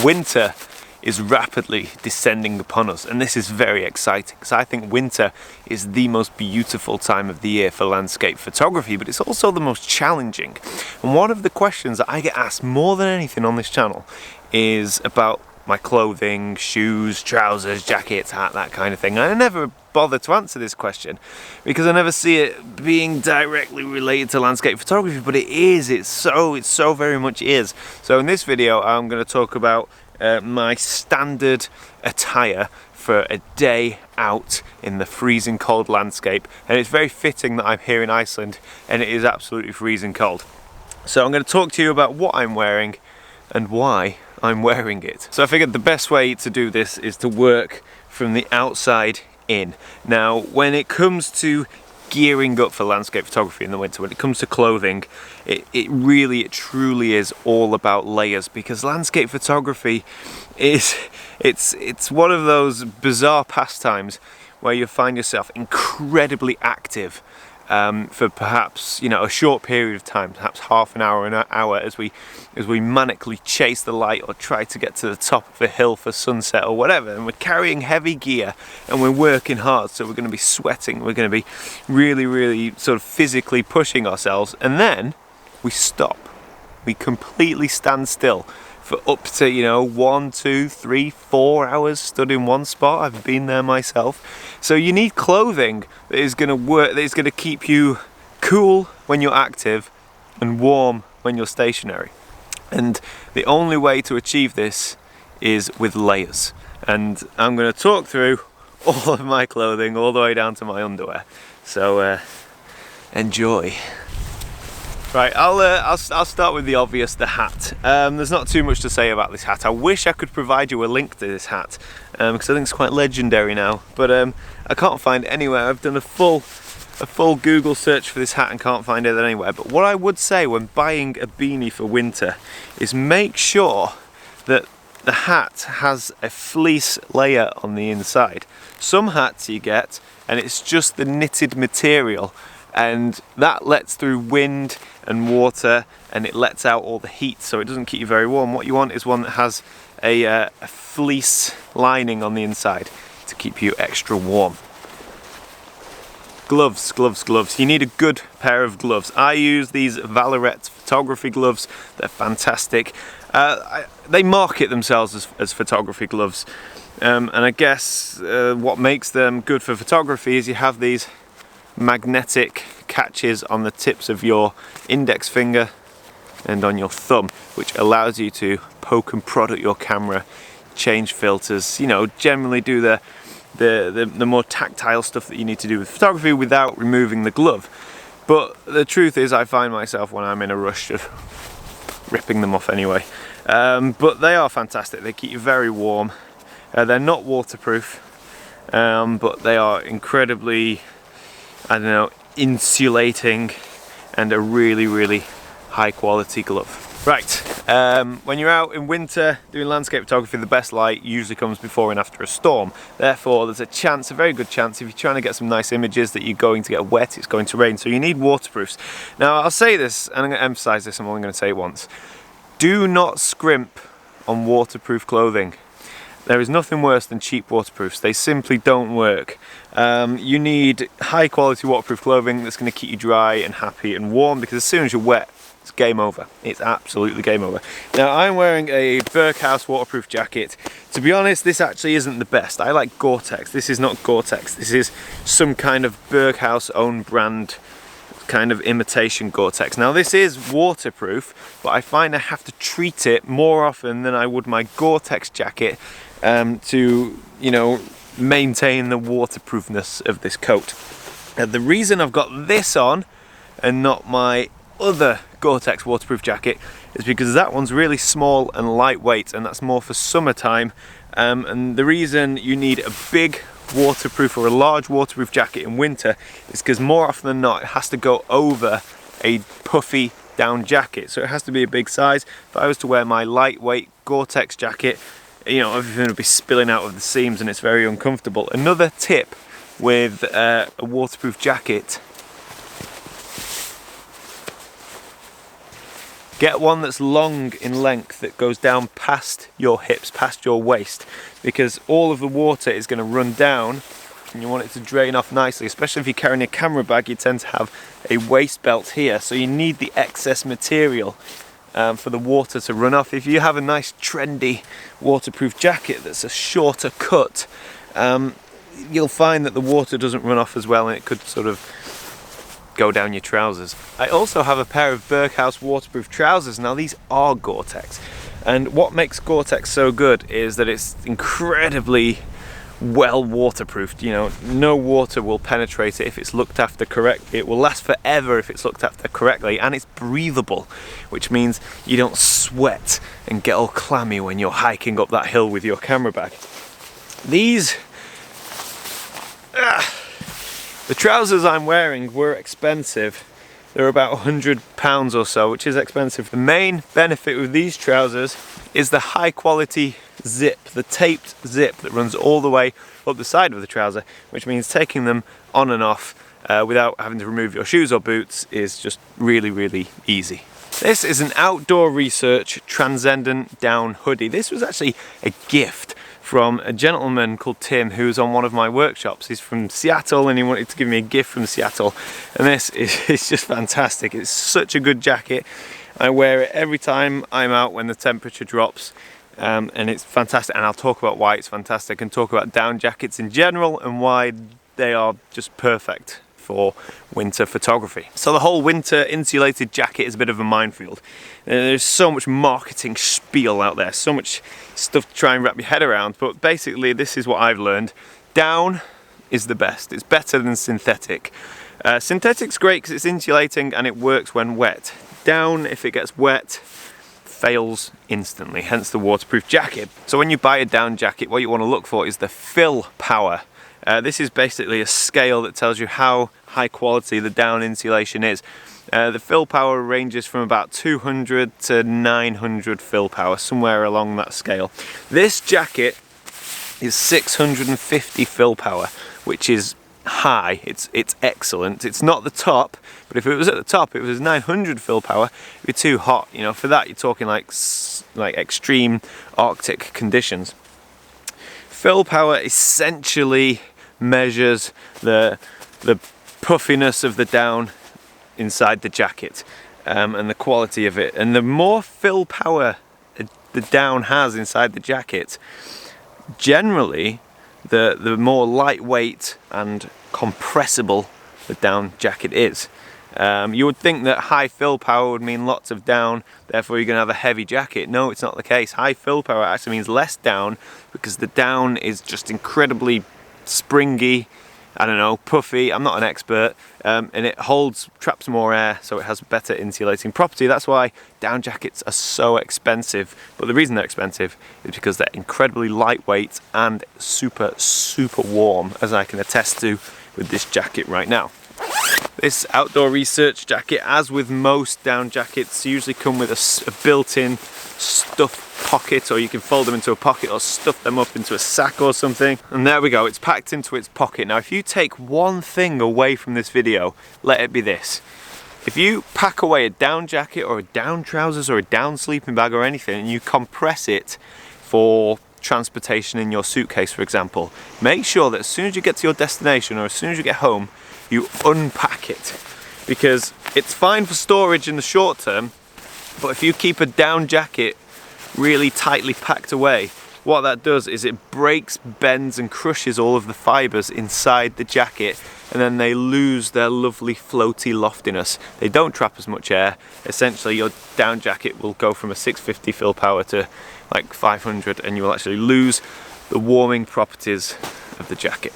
winter is rapidly descending upon us, and this is very exciting because I think winter is the most beautiful time of the year for landscape photography, but it's also the most challenging. And one of the questions that I get asked more than anything on this channel is about my clothing, shoes, trousers, jackets, hat, that kind of thing. And I never bother to answer this question because I never see it being directly related to landscape photography, but it is, it so very much is. So in this video I'm going to talk about my standard attire for a day out in the freezing cold landscape, and it's very fitting that I'm here in Iceland and it is absolutely freezing cold. So I'm going to talk to you about what I'm wearing and why I'm wearing it. So I figured the best way to do this is to work from the outside in. Now when it comes to gearing up for landscape photography in the winter, when it comes to clothing, it truly is all about layers, because landscape photography is it's one of those bizarre pastimes where you find yourself incredibly active for perhaps, you know, a short period of time, perhaps half an hour, as we manically chase the light or try to get to the top of a hill for sunset or whatever, and we're carrying heavy gear and we're working hard, so we're going to be sweating, we're going to be really sort of physically pushing ourselves, and then we stop, we completely stand still for up to, you know, 1, 2, 3, 4 hours stood in one spot. I've been there myself. So you need clothing that is going to work, that is going to keep you cool when you're active and warm when you're stationary. And the only way to achieve this is with layers. And I'm going to talk through all of my clothing all the way down to my underwear. So enjoy. Right, I'll start with the obvious, the hat. There's not too much to say about this hat. I wish I could provide you a link to this hat, because I think it's quite legendary now, but I can't find it anywhere. I've done a full Google search for this hat and can't find it anywhere. But what I would say when buying a beanie for winter is make sure that the hat has a fleece layer on the inside. Some hats you get and it's just the knitted material, and that lets through wind and water and it lets out all the heat, so it doesn't keep you very warm. What you want is one that has a fleece lining on the inside to keep you extra warm. Gloves. You need a good pair of gloves. I use these Valorette photography gloves. They're fantastic. They market themselves as photography gloves, and I guess what makes them good for photography is you have these magnetic catches on the tips of your index finger and on your thumb, which allows you to poke and prod at your camera, change filters, you know, generally do the more tactile stuff that you need to do with photography without removing the glove. But the truth is I find myself when I'm in a rush just ripping them off anyway. But they are fantastic. They keep you very warm. They're not waterproof, but they are incredibly, I don't know, insulating and a really high quality glove. Right, when you're out in winter doing landscape photography, the best light usually comes before and after a storm. Therefore, there's a very good chance, if you're trying to get some nice images, that you're going to get wet, it's going to rain, so you need waterproofs. Now, I'll say this, and I'm going to emphasize this, I'm only going to say it once. Do not scrimp on waterproof clothing. There is nothing worse than cheap waterproofs. They simply don't work. You need high quality waterproof clothing that's going to keep you dry and happy and warm, because as soon as you're wet, it's game over. It's absolutely game over. Now I'm wearing a Berghaus waterproof jacket. To be honest, this actually isn't the best. I like Gore-Tex. This is not Gore-Tex. This is some kind of Berghaus own brand kind of imitation Gore-Tex. Now this is waterproof, but I find I have to treat it more often than I would my Gore-Tex jacket to, you know, maintain the waterproofness of this coat. The reason I've got this on and not my other Gore-Tex waterproof jacket is because that one's really small and lightweight, and that's more for summertime. And the reason you need a big waterproof or a large waterproof jacket in winter is because more often than not it has to go over a puffy down jacket, so it has to be a big size. If I was to wear my lightweight Gore-Tex jacket, you know, everything would be spilling out of the seams and it's very uncomfortable. Another tip with a waterproof jacket Get one that's long in length, that goes down past your hips, past your waist, because all of the water is going to run down and you want it to drain off nicely. Especially if you're carrying a camera bag, you tend to have a waist belt here, so you need the excess material for the water to run off. If you have a nice trendy waterproof jacket that's a shorter cut, you'll find that the water doesn't run off as well and it could sort of go down your trousers. I also have a pair of Berghaus waterproof trousers. Now these are Gore-Tex, and what makes Gore-Tex so good is that it's incredibly well waterproofed. You know, no water will penetrate it if it's looked after correctly. It will last forever if it's looked after correctly, and it's breathable, which means you don't sweat and get all clammy when you're hiking up that hill with your camera bag. The trousers I'm wearing were expensive. They're about £100 or so, which is expensive. The main benefit with these trousers is the high quality zip, the taped zip that runs all the way up the side of the trouser, which means taking them on and off without having to remove your shoes or boots is just really, really easy. This is an Outdoor Research Transcendent Down hoodie. This was actually a gift from a gentleman called Tim, who's on one of my workshops. He's from Seattle and he wanted to give me a gift from Seattle, and this is just fantastic. It's such a good jacket. I wear it every time I'm out when the temperature drops, and it's fantastic. And I'll talk about why it's fantastic and talk about down jackets in general and why they are just perfect for winter photography. So the whole winter insulated jacket is a bit of a minefield. There's so much marketing spiel out there, so much stuff to try and wrap your head around, but basically this is what I've learned. Down is the best. It's better than synthetic. Synthetic's great because it's insulating and it works when wet. Down, if it gets wet, fails instantly, hence the waterproof jacket. So when you buy a down jacket, what you want to look for is the fill power. This is basically a scale that tells you how high quality the down insulation is. The fill power ranges from about 200 to 900 fill power, somewhere along that scale. This jacket is 650 fill power, which is high. It's excellent. It's not the top, but if it was at the top, if it was 900 fill power, it'd be too hot. You know, for that you're talking like extreme Arctic conditions. Fill power essentially measures the puffiness of the down inside the jacket and the quality of it. And the more fill power the down has inside the jacket, generally the more lightweight and compressible the down jacket is. You would think that high fill power would mean lots of down, therefore you're going to have a heavy jacket. No, it's not the case. High fill power actually means less down, because the down is just incredibly springy, I don't know, puffy, I'm not an expert, and it traps more air, so it has better insulating property. That's why down jackets are so expensive, but the reason they're expensive is because they're incredibly lightweight and super, super warm, as I can attest to with this jacket right now. This Outdoor Research jacket, as with most down jackets, usually come with a built-in stuff pocket, or you can fold them into a pocket or stuff them up into a sack or something. And there we go, it's packed into its pocket. Now if you take one thing away from this video, let it be this. If you pack away a down jacket or a down trousers or a down sleeping bag or anything, and you compress it for transportation in your suitcase, for example, make sure that as soon as you get to your destination or as soon as you get home, you unpack it, because it's fine for storage in the short term, but if you keep a down jacket really tightly packed away, what that does is it breaks, bends and crushes all of the fibres inside the jacket, and then they lose their lovely floaty loftiness. They don't trap as much air. Essentially your down jacket will go from a 650 fill power to like 500, and you will actually lose the warming properties of the jacket.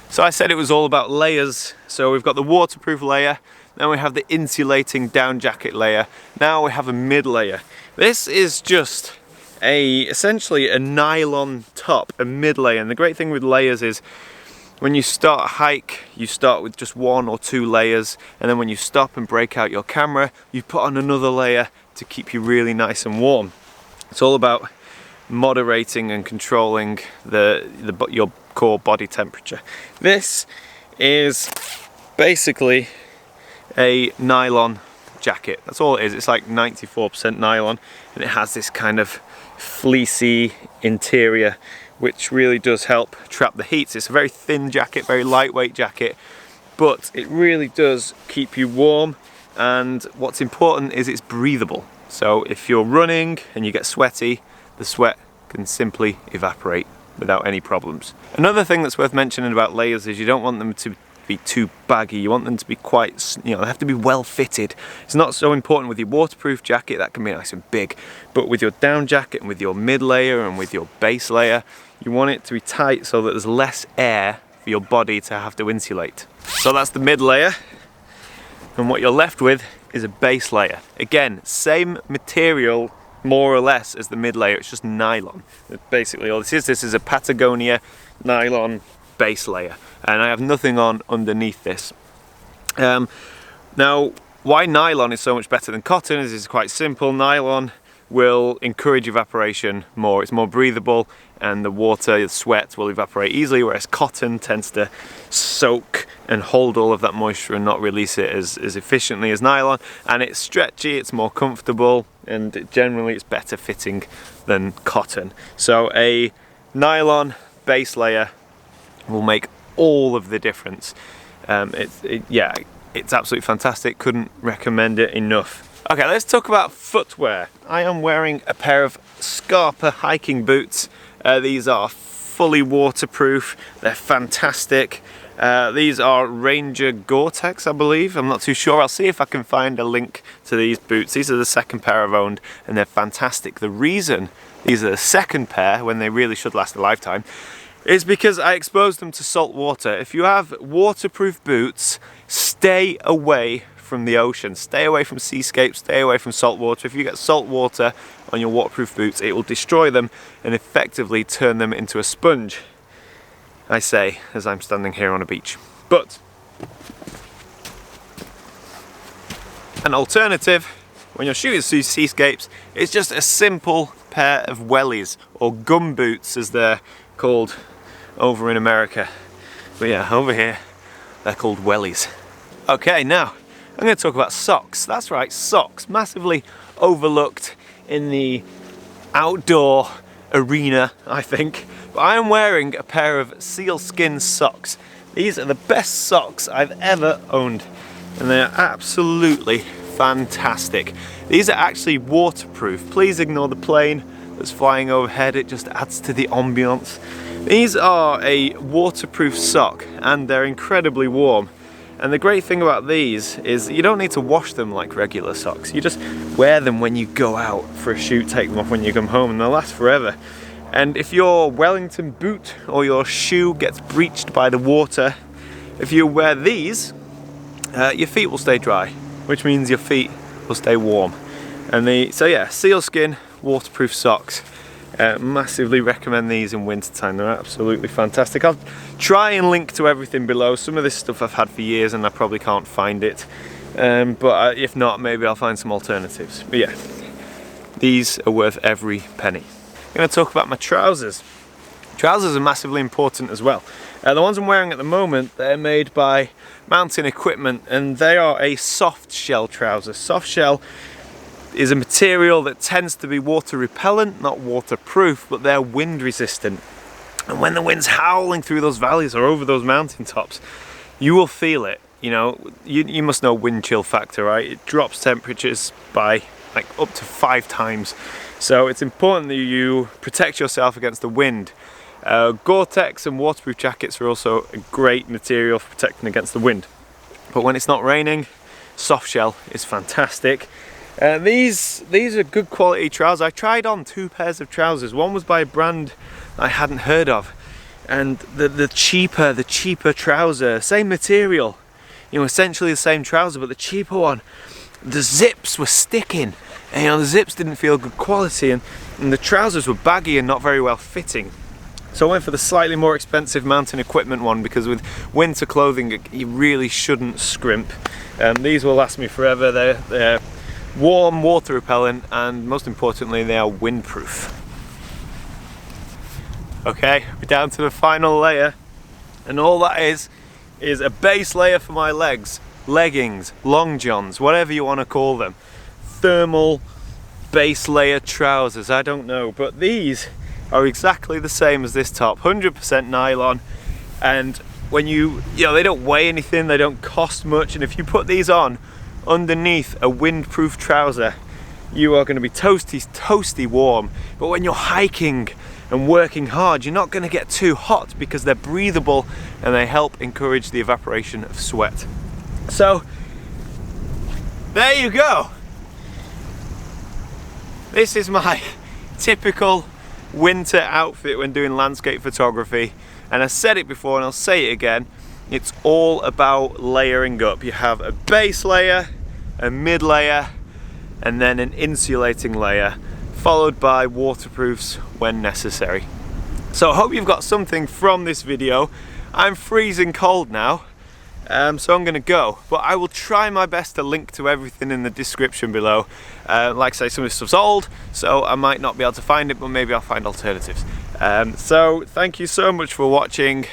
So I said it was all about layers. So we've got the waterproof layer, then we have the insulating down jacket layer, now we have a mid layer. This is just essentially a nylon top, a mid layer. And the great thing with layers is when you start a hike, you start with just 1 or 2 layers, and then when you stop and break out your camera, you put on another layer to keep you really nice and warm. It's all about moderating and controlling your core body temperature. This is basically a nylon jacket. That's all it is. It's like 94% nylon, and it has this kind of fleecy interior which really does help trap the heat. It's a very thin jacket, very lightweight jacket, but it really does keep you warm, and what's important is it's breathable. So if you're running and you get sweaty, the sweat can simply evaporate without any problems. Another thing that's worth mentioning about layers is you don't want them to be too baggy. You want them to be quite, they have to be well fitted. It's not so important with your waterproof jacket, that can be nice and big, but with your down jacket and with your mid layer and with your base layer, you want it to be tight so that there's less air for your body to have to insulate. So that's the mid layer, and what you're left with is a base layer. Again, same material more or less as the mid layer, it's just nylon. Basically all this is a Patagonia nylon base layer, and I have nothing on underneath this. Now, why nylon is so much better than cotton is quite simple. Nylon will encourage evaporation more, it's more breathable, and the water, the sweat will evaporate easily, whereas cotton tends to soak and hold all of that moisture and not release it as efficiently as nylon. And it's stretchy, it's more comfortable, and generally it's better fitting than cotton. So a nylon base layer will make all of the difference. It's absolutely fantastic, couldn't recommend it enough. Okay, let's talk about footwear. I am wearing a pair of Scarpa hiking boots. These are fully waterproof, they're fantastic. These are Ranger Gore-Tex, I believe. I'm not too sure. I'll see if I can find a link to these boots. These are the second pair I've owned, and they're fantastic. The reason these are the second pair, when they really should last a lifetime, is because I exposed them to salt water. If you have waterproof boots, stay away from the ocean, stay away from seascapes, stay away from salt water. If you get salt water on your waterproof boots, it will destroy them and effectively turn them into a sponge, I say, as I'm standing here on a beach. But an alternative when you're shooting through seascapes is just a simple pair of wellies, or gum boots as they're called over in America. But yeah, over here they're called wellies. Okay, now I'm going to talk about socks. That's right, socks, massively overlooked in the outdoor arena, I think. But I am wearing a pair of sealskin socks. These are the best socks I've ever owned, and they are absolutely fantastic. These are actually waterproof. Please ignore the plane that's flying overhead, it just adds to the ambience. These are a waterproof sock, and they're incredibly warm. And the great thing about these is you don't need to wash them like regular socks. You just wear them when you go out for a shoot, take them off when you come home, and they'll last forever. And if your Wellington boot or your shoe gets breached by the water, if you wear these, your feet will stay dry, which means your feet will stay warm. And so yeah, sealskin waterproof socks. Massively recommend these in winter time. They're absolutely fantastic. I'll try and link to everything below. Some of this stuff I've had for years and I probably can't find it, but if not, maybe I'll find some alternatives. But yeah, these are worth every penny. I'm going to talk about my trousers. Trousers are massively important as well. The ones I'm wearing at the moment, they're made by Mountain Equipment, and they are a soft shell trouser. Soft shell is a material that tends to be water repellent, not waterproof, but they're wind resistant. And when the wind's howling through those valleys or over those mountain tops, you will feel it. You know, you must know wind chill factor, right? It drops temperatures by like up to 5 times. So it's important that you protect yourself against the wind. Gore-Tex and waterproof jackets are also a great material for protecting against the wind. But when it's not raining, soft shell is fantastic. These are good quality trousers. I tried on 2 pairs of trousers. One was by a brand I hadn't heard of, and the cheaper trouser, same material, you know, essentially the same trouser, but the cheaper one, the zips were sticking, and you know, the zips didn't feel good quality, and the trousers were baggy and not very well fitting. So I went for the slightly more expensive Mountain Equipment one, because with winter clothing you really shouldn't scrimp. These will last me forever. They're warm, water repellent, and most importantly they are windproof. Okay, we're down to the final layer, and all that is a base layer for my legs. leggings, long johns, whatever you want to call them, thermal base layer trousers, I don't know, but these are exactly the same as this top, 100% nylon, and when you know, they don't weigh anything, they don't cost much, and if you put these on underneath a windproof trouser, you are going to be toasty warm. But when you're hiking and working hard, you're not going to get too hot because they're breathable and they help encourage the evaporation of sweat. So there you go. This is my typical winter outfit when doing landscape photography, and I said it before and I'll say it again, it's all about layering up. You have a base layer, a mid layer, and then an insulating layer, followed by waterproofs when necessary. So I hope you've got something from this video. I'm freezing cold now, so I'm gonna go, but I will try my best to link to everything in the description below. Like I say, some of this stuff's old, so I might not be able to find it, but maybe I'll find alternatives. So thank you so much for watching.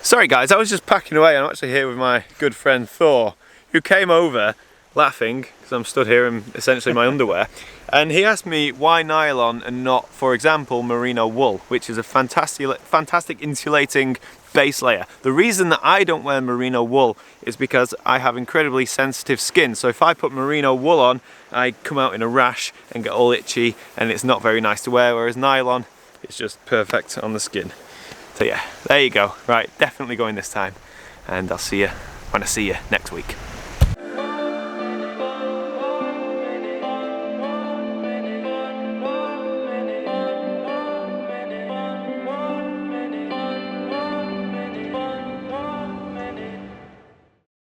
Sorry guys, I was just packing away. I'm actually here with my good friend Thor, who came over laughing because I'm stood here in essentially my underwear, and he asked me why nylon and not, for example, merino wool, which is a fantastic insulating base layer. The reason that I don't wear merino wool is because I have incredibly sensitive skin, so if I put merino wool on, I come out in a rash and get all itchy, and it's not very nice to wear, whereas nylon, it's just perfect on the skin. So yeah, there you go. Right, definitely going this time, and I'll see you when I see you next week.